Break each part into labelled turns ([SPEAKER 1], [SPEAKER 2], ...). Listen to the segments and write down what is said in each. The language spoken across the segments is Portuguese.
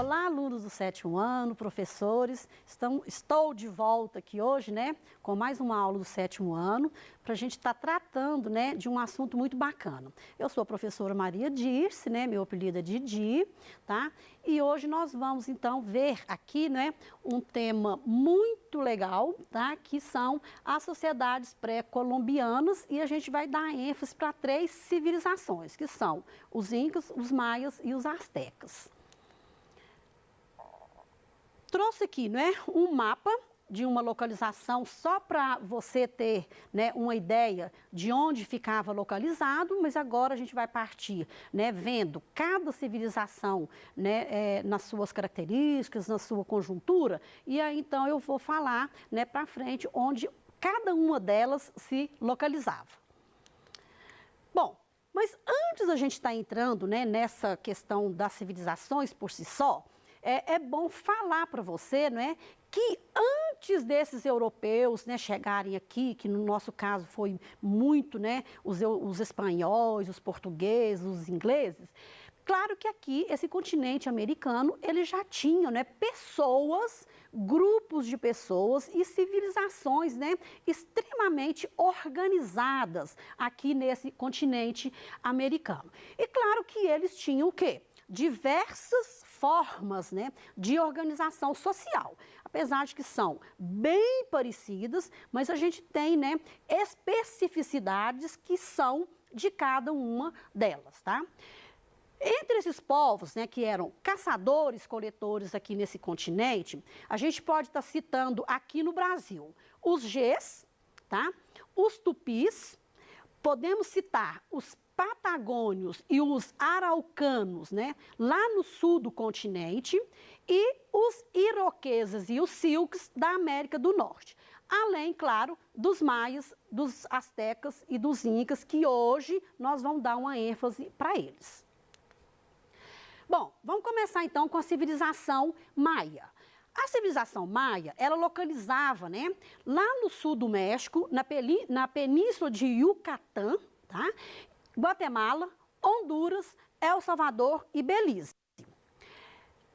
[SPEAKER 1] Olá, alunos do 7º ano, professores. Estou de volta aqui hoje, né, com mais uma aula do 7º ano, para a gente estar tratando, né, de um assunto muito bacana. Eu sou a professora Maria Dirce, né, meu apelido é Didi, tá? E hoje nós vamos, então, ver aqui, né, um tema muito legal, tá? Que são as sociedades pré-colombianas, e a gente vai dar ênfase para 3 civilizações, que são os incas, os maias e os astecas. Trouxe aqui, né, um mapa de uma localização só para você ter, né, uma ideia de onde ficava localizado, mas agora a gente vai partir, né, vendo cada civilização, né, nas suas características, na sua conjuntura, e aí então eu vou falar, né, para frente onde cada uma delas se localizava. Bom, mas antes da gente estar entrando, né, nessa questão das civilizações por si só, é bom falar para você, né, que antes desses europeus, né, chegarem aqui, que no nosso caso foi muito, né, os espanhóis, os portugueses, os ingleses, claro que aqui, esse continente americano, ele já tinha, né, pessoas, grupos de pessoas e civilizações, né, extremamente organizadas aqui nesse continente americano. E claro que eles tinham o quê? Diversas formas, né, de organização social, apesar de que são bem parecidas, mas a gente tem, né, especificidades que são de cada uma delas, tá? Entre esses povos, né, que eram caçadores, coletores aqui nesse continente, a gente pode estar citando aqui no Brasil os Gés, tá? Os Tupis, podemos citar os patagônios e os araucanos, né, lá no sul do continente, e os iroqueses e os silques da América do Norte. Além, claro, dos maias, dos astecas e dos incas, que hoje nós vamos dar uma ênfase para eles. Bom, vamos começar então com a civilização maia. A civilização maia, ela localizava, né, lá no sul do México, na península de Yucatán, tá? Guatemala, Honduras, El Salvador e Belize.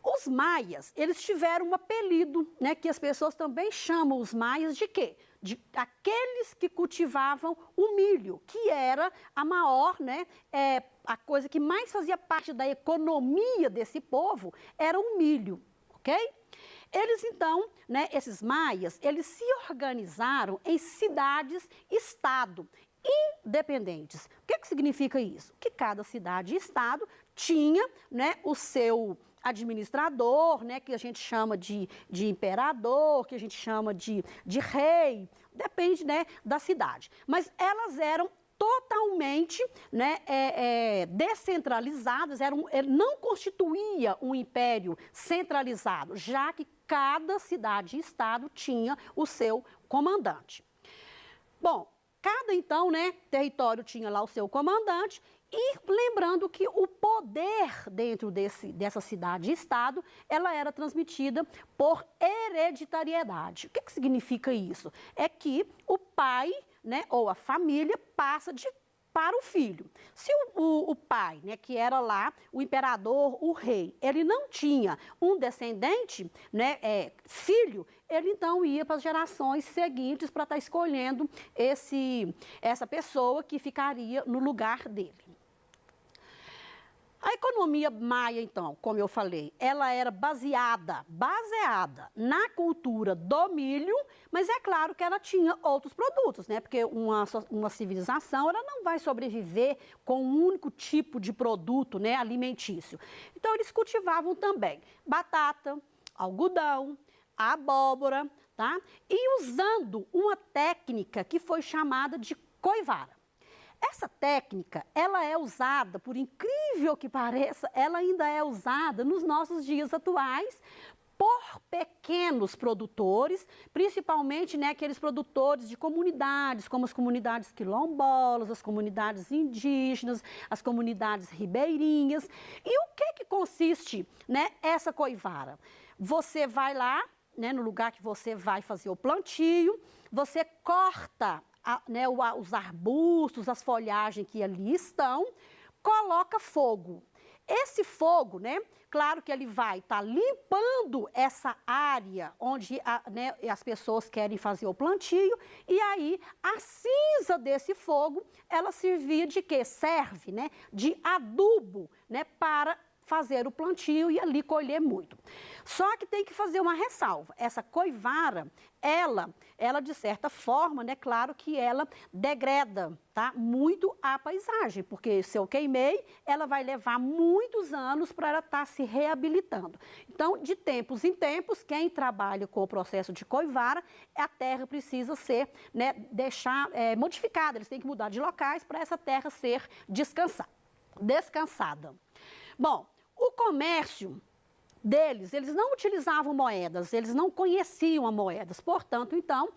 [SPEAKER 1] Os maias, eles tiveram um apelido, né, que as pessoas também chamam os maias de quê? De aqueles que cultivavam o milho, que era a maior, né, a coisa que mais fazia parte da economia desse povo era o milho, ok? Eles então, né, esses maias, eles se organizaram em cidades-estado, independentes. O que significa isso? Que cada cidade e estado tinha, né, o seu administrador, né, que a gente chama de imperador, que a gente chama de rei, depende, né, da cidade. Mas elas eram totalmente, né, descentralizadas, não constituía um império centralizado, já que cada cidade e estado tinha o seu comandante. Bom, cada, então, né, território tinha lá o seu comandante, e lembrando que o poder dentro dessa cidade e estado, ela era transmitida por hereditariedade. O que significa isso? É que o pai, né, ou a família passa para o filho. Se o pai, né, que era lá o imperador, o rei, ele não tinha um descendente, né, filho, ele então ia para as gerações seguintes para estar escolhendo essa pessoa que ficaria no lugar dele. A economia maia, então, como eu falei, ela era baseada na cultura do milho, mas é claro que ela tinha outros produtos, né? Porque uma civilização, ela não vai sobreviver com um único tipo de produto, né, alimentício. Então, eles cultivavam também batata, algodão, abóbora, tá? E usando uma técnica que foi chamada de coivara. Essa técnica, ela é usada, por incrível que pareça, ela ainda é usada nos nossos dias atuais por pequenos produtores, principalmente, né, aqueles produtores de comunidades, como as comunidades quilombolas, as comunidades indígenas, as comunidades ribeirinhas. E o que consiste, né, essa coivara? Você vai lá, né, no lugar que você vai fazer o plantio, você corta né, os arbustos, as folhagens que ali estão, coloca fogo. Esse fogo, né, claro que ele vai estar limpando essa área onde né, as pessoas querem fazer o plantio, e aí a cinza desse fogo, ela servia de quê? Serve, né, de adubo, né, para fazer o plantio e ali colher muito. Só que tem que fazer uma ressalva. Essa coivara, ela de certa forma, né, claro que ela degrada, tá, muito a paisagem, porque se eu queimei, ela vai levar muitos anos para ela estar se reabilitando. Então, de tempos em tempos, quem trabalha com o processo de coivara, a terra precisa ser, né, modificada, eles têm que mudar de locais para essa terra ser descansada. Bom, o comércio deles, eles não utilizavam moedas, eles não conheciam as moedas, portanto, então,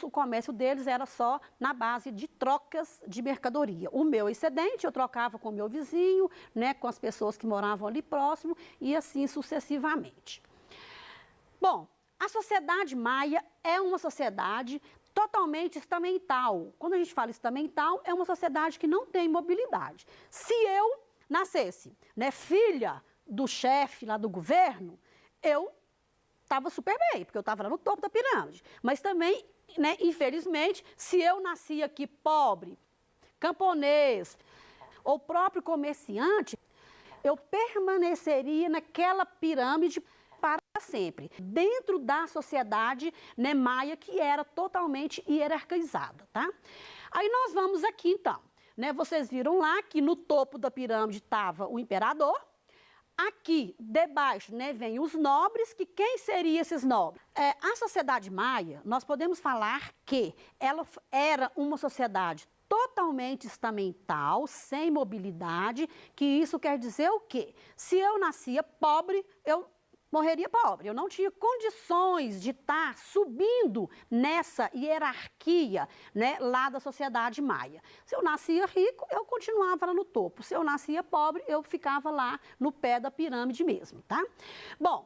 [SPEAKER 1] o comércio deles era só na base de trocas de mercadoria. O meu excedente eu trocava com o meu vizinho, né, com as pessoas que moravam ali próximo e assim sucessivamente. Bom, a sociedade maia é uma sociedade totalmente estamental. Quando a gente fala estamental, é uma sociedade que não tem mobilidade. Se eu nascesse, né, filha do chefe lá do governo, eu estava super bem, porque eu estava lá no topo da pirâmide. Mas também, né, infelizmente, se eu nasci aqui pobre, camponês, ou próprio comerciante, eu permaneceria naquela pirâmide para sempre, dentro da sociedade, né, maia, que era totalmente hierarquizada, tá? Aí nós vamos aqui, então. Né, vocês viram lá que no topo da pirâmide estava o imperador. Aqui, debaixo, né, vem os nobres, que quem seriam esses nobres? A sociedade maia, nós podemos falar que ela era uma sociedade totalmente estamental, sem mobilidade, que isso quer dizer o quê? Se eu nascia pobre, eu morreria pobre. Eu não tinha condições de estar subindo nessa hierarquia, né, lá da sociedade maia. Se eu nascia rico, eu continuava lá no topo. Se eu nascia pobre, eu ficava lá no pé da pirâmide mesmo, tá? Bom,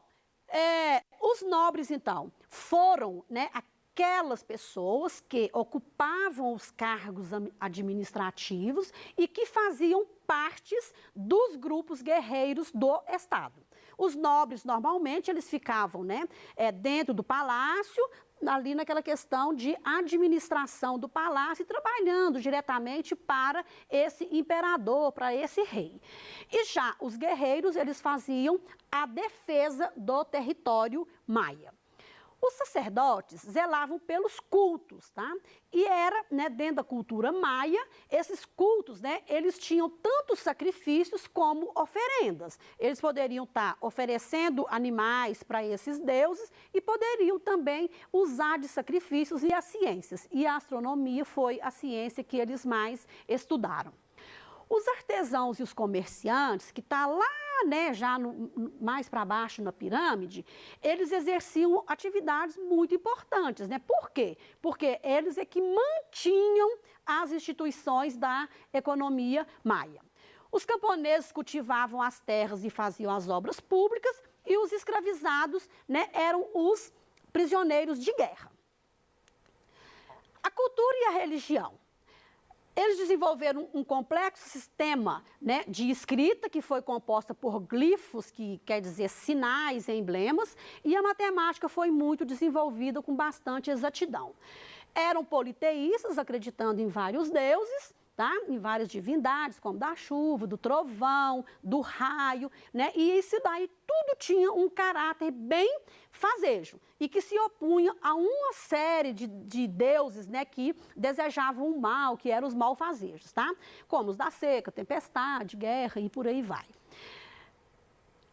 [SPEAKER 1] os nobres, então, foram, né, aquelas pessoas que ocupavam os cargos administrativos e que faziam partes dos grupos guerreiros do Estado. Os nobres, normalmente, eles ficavam, né, dentro do palácio, ali naquela questão de administração do palácio, trabalhando diretamente para esse imperador, para esse rei. E já os guerreiros, eles faziam a defesa do território maia. Os sacerdotes zelavam pelos cultos, tá? E era, né, dentro da cultura maia, esses cultos, né, eles tinham tanto sacrifícios como oferendas. Eles poderiam estar oferecendo animais para esses deuses e poderiam também usar de sacrifícios e as ciências. E a astronomia foi a ciência que eles mais estudaram. Os artesãos e os comerciantes, que está lá, né, já mais para baixo na pirâmide, eles exerciam atividades muito importantes, né? Por quê? Porque eles é que mantinham as instituições da economia maia. Os camponeses cultivavam as terras e faziam as obras públicas, e os escravizados, né, eram os prisioneiros de guerra. A cultura e a religião. Eles desenvolveram um complexo sistema, né, de escrita que foi composta por glifos, que quer dizer sinais e emblemas, e a matemática foi muito desenvolvida com bastante exatidão. Eram politeístas, acreditando em vários deuses, tá? Em várias divindades, como da chuva, do trovão, do raio, né? E isso daí tudo tinha um caráter bem fazejo e que se opunha a uma série de deuses, né, que desejavam o mal, que eram os malfazejos, tá? Como os da seca, tempestade, guerra e por aí vai.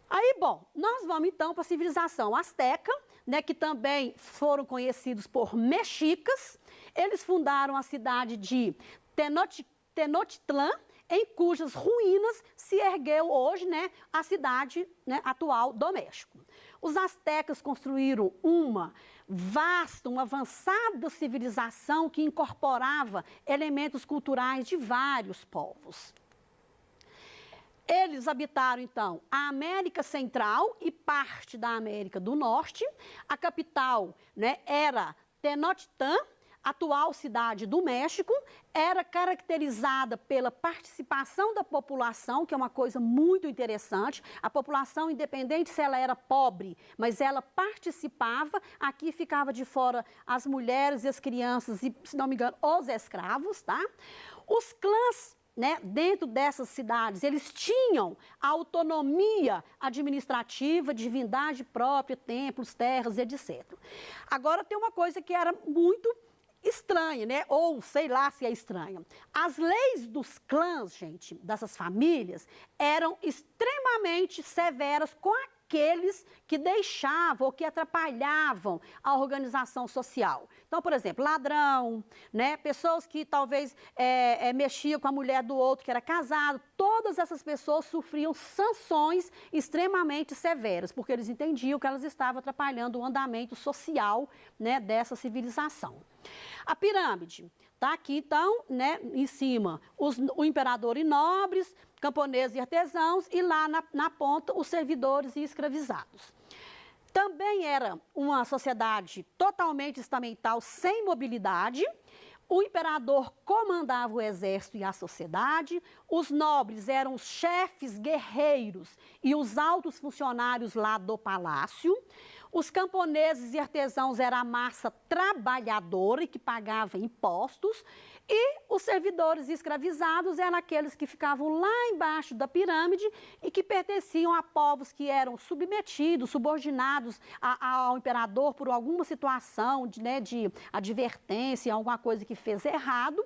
[SPEAKER 1] Aí, bom, nós vamos então para a civilização asteca, né, que também foram conhecidos por mexicas. Eles fundaram a cidade de Tenochtitlan, em cujas ruínas se ergueu hoje, né, a cidade, né, atual do México. Os astecas construíram uma vasta, uma avançada civilização que incorporava elementos culturais de vários povos. Eles habitaram, então, a América Central e parte da América do Norte. A capital, né, era Tenochtitlan. atual cidade do México, era caracterizada pela participação da população, que é uma coisa muito interessante. A população, independente se ela era pobre, mas ela participava. Aqui ficava de fora as mulheres e as crianças e, se não me engano, os escravos, tá? Os clãs, né, dentro dessas cidades, eles tinham autonomia administrativa, divindade própria, templos, terras, etc. Agora, tem uma coisa que era muito estranha, né? Ou sei lá se é estranha. As leis dos clãs, gente, dessas famílias, eram extremamente severas com aqueles que deixavam ou que atrapalhavam a organização social. Então, por exemplo, ladrão, né? Pessoas que talvez mexiam com a mulher do outro que era casado, todas essas pessoas sofriam sanções extremamente severas, porque eles entendiam que elas estavam atrapalhando o andamento social, né, dessa civilização. A pirâmide está aqui, então, né, em cima, o imperador e nobres, camponeses e artesãos, e lá na ponta, os servidores e escravizados. Também era uma sociedade totalmente estamental, sem mobilidade. O imperador comandava o exército e a sociedade, os nobres eram os chefes guerreiros e os altos funcionários lá do palácio. Os camponeses e artesãos eram a massa trabalhadora e que pagava impostos. E os servidores escravizados eram aqueles que ficavam lá embaixo da pirâmide e que pertenciam a povos que eram submetidos, subordinados ao imperador por alguma situação de advertência, alguma coisa que fez errado,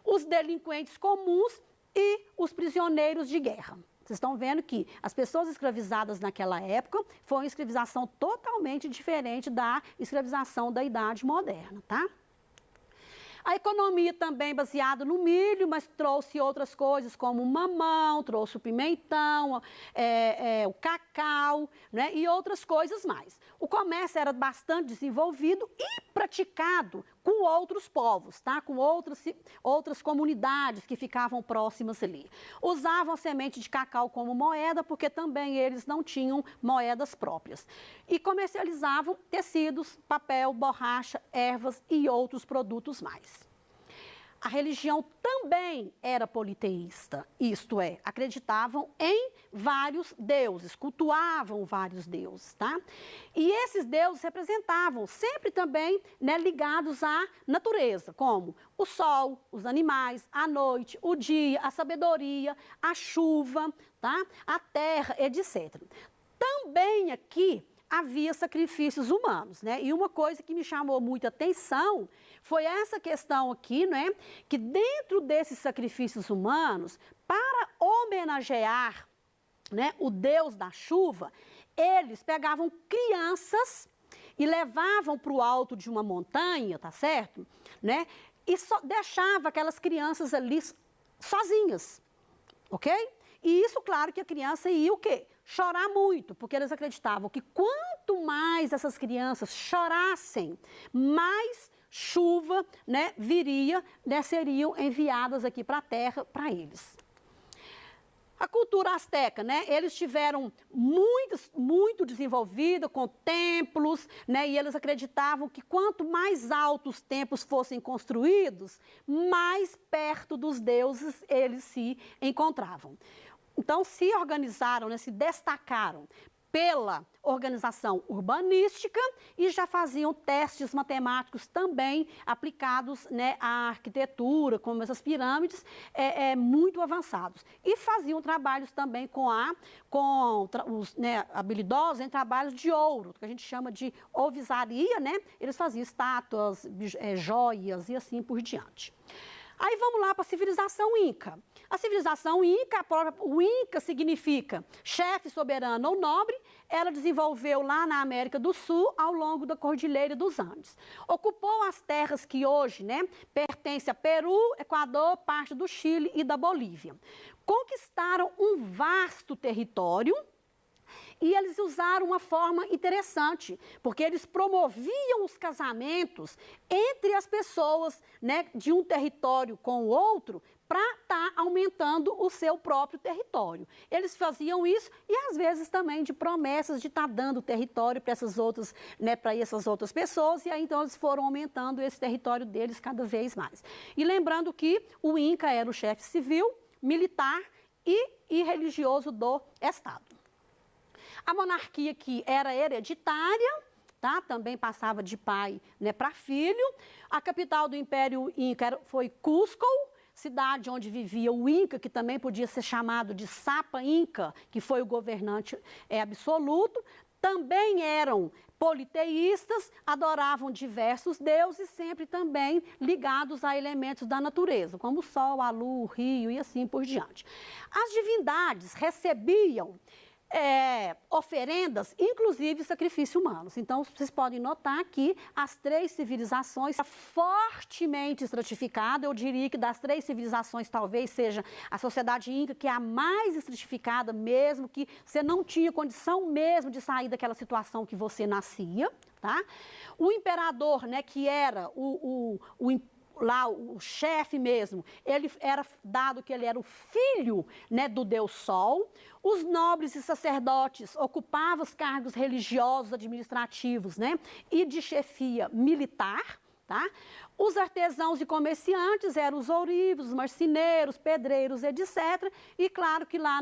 [SPEAKER 1] os delinquentes comuns e os prisioneiros de guerra. Vocês estão vendo que as pessoas escravizadas naquela época foi uma escravização totalmente diferente da escravização da Idade Moderna, tá? A economia também baseada no milho, mas trouxe outras coisas como o mamão, trouxe o pimentão, o cacau, né, e outras coisas mais. O comércio era bastante desenvolvido e praticado com outros povos, tá? Com outras comunidades que ficavam próximas ali. Usavam a semente de cacau como moeda, porque também eles não tinham moedas próprias. E comercializavam tecidos, papel, borracha, ervas e outros produtos mais. A religião também era politeísta, isto é, acreditavam em vários deuses, cultuavam vários deuses, tá? E esses deuses representavam sempre também, né, ligados à natureza, como o sol, os animais, a noite, o dia, a sabedoria, a chuva, tá? A terra, etc. Também aqui havia sacrifícios humanos, né? E uma coisa que me chamou muita atenção foi essa questão aqui, né? Que dentro desses sacrifícios humanos, para homenagear, né, o Deus da chuva, eles pegavam crianças e levavam para o alto de uma montanha, tá certo? Né? E deixava aquelas crianças ali sozinhas, ok? E isso, claro, que a criança ia o quê? Chorar muito, porque eles acreditavam que quanto mais essas crianças chorassem, mais chuva, né, viria, né, seriam enviadas aqui para a terra para eles. A cultura asteca, né, eles tiveram muito desenvolvida, com templos, né, e eles acreditavam que quanto mais altos os templos fossem construídos, mais perto dos deuses eles se encontravam. Então, se organizaram, né, se destacaram pela organização urbanística e já faziam testes matemáticos também aplicados, né, à arquitetura, como essas pirâmides, muito avançados. E faziam trabalhos também com os, né, habilidosos em trabalhos de ouro, que a gente chama de ovisaria, né? Eles faziam estátuas, joias e assim por diante. Aí vamos lá para a civilização Inca. A civilização Inca, o Inca significa chefe soberano ou nobre, ela desenvolveu lá na América do Sul, ao longo da Cordilheira dos Andes. Ocupou as terras que hoje, né, pertencem a Peru, Equador, parte do Chile e da Bolívia. Conquistaram um vasto território. E eles usaram uma forma interessante, porque eles promoviam os casamentos entre as pessoas, né, de um território com o outro, para estar aumentando o seu próprio território. Eles faziam isso e às vezes também de promessas de estar dando território para essas outras, né, para essas outras pessoas, e aí então eles foram aumentando esse território deles cada vez mais. E lembrando que o Inca era o chefe civil, militar e religioso do Estado. A monarquia que era hereditária, tá? Também passava de pai, né, para filho. A capital do Império Inca foi Cusco, cidade onde vivia o Inca, que também podia ser chamado de Sapa Inca, que foi o governante absoluto. Também eram politeístas, adoravam diversos deuses, sempre também ligados a elementos da natureza, como o sol, a lua, o rio e assim por diante. As divindades recebiam oferendas, inclusive sacrifícios humanos. Então, vocês podem notar que as três civilizações fortemente estratificadas, eu diria que das três civilizações talvez seja a sociedade Inca, que é a mais estratificada mesmo, que você não tinha condição mesmo de sair daquela situação que você nascia, tá? O imperador, né, que era lá o chefe mesmo, ele era dado que ele era o filho, né, do Deus Sol. Os nobres e sacerdotes ocupavam os cargos religiosos, administrativos, né, e de chefia militar, tá? Os artesãos e comerciantes eram os ourives, os marceneiros, pedreiros, etc. E claro que lá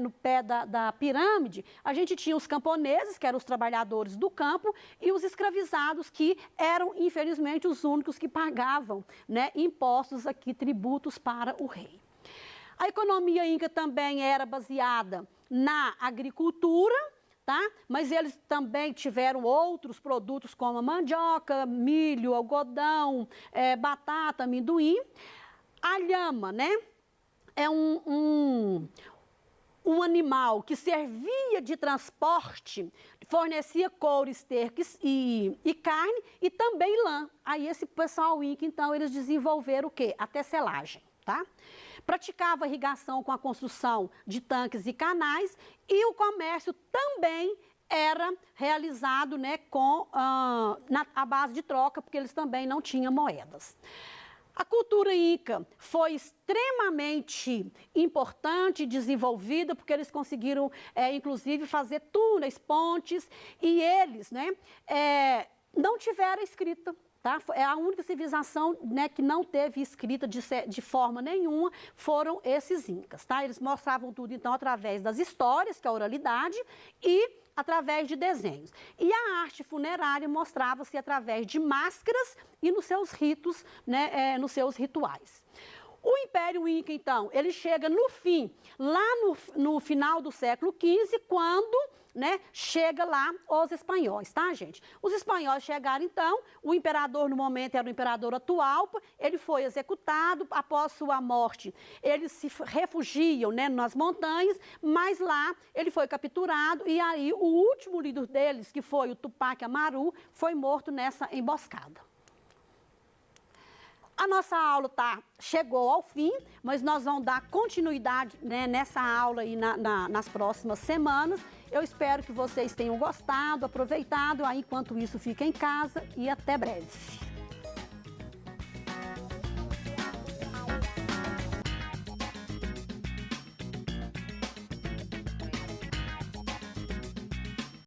[SPEAKER 1] no pé da pirâmide, a gente tinha os camponeses, que eram os trabalhadores do campo, e os escravizados, que eram, infelizmente, os únicos que pagavam, né, impostos aqui, tributos para o rei. A economia inca também era baseada na agricultura, tá? Mas eles também tiveram outros produtos como a mandioca, milho, algodão, batata, amendoim. A lhama, né? É um animal que servia de transporte, fornecia couro, esterques e carne e também lã. Aí esse pessoal inca, então, eles desenvolveram o quê? A tecelagem, tá? Praticava irrigação com a construção de tanques e canais, e o comércio também era realizado, né, a base de troca, porque eles também não tinham moedas. A cultura inca foi extremamente importante e desenvolvida, porque eles conseguiram, inclusive, fazer túneis, pontes, e eles, né, não tiveram escrita. Tá? É a única civilização, né, que não teve escrita de forma nenhuma, foram esses incas. Tá? Eles mostravam tudo, então, através das histórias, que é a oralidade, e através de desenhos. E a arte funerária mostrava-se através de máscaras e nos seus ritos, né, nos seus rituais. O Império Inca, então, ele chega no fim, lá no final do século XV, quando, né, chega lá os espanhóis, tá, gente? Os espanhóis chegaram, então, o imperador, no momento, era o imperador Atahualpa, ele foi executado, após sua morte, eles se refugiam, né, nas montanhas, mas lá ele foi capturado, e aí o último líder deles, que foi o Tupac Amaru, foi morto nessa emboscada. A nossa aula chegou ao fim, mas nós vamos dar continuidade, né, nessa aula aí nas próximas semanas. Eu espero que vocês tenham gostado, aproveitado. Aí, enquanto isso, fica em casa e até breve.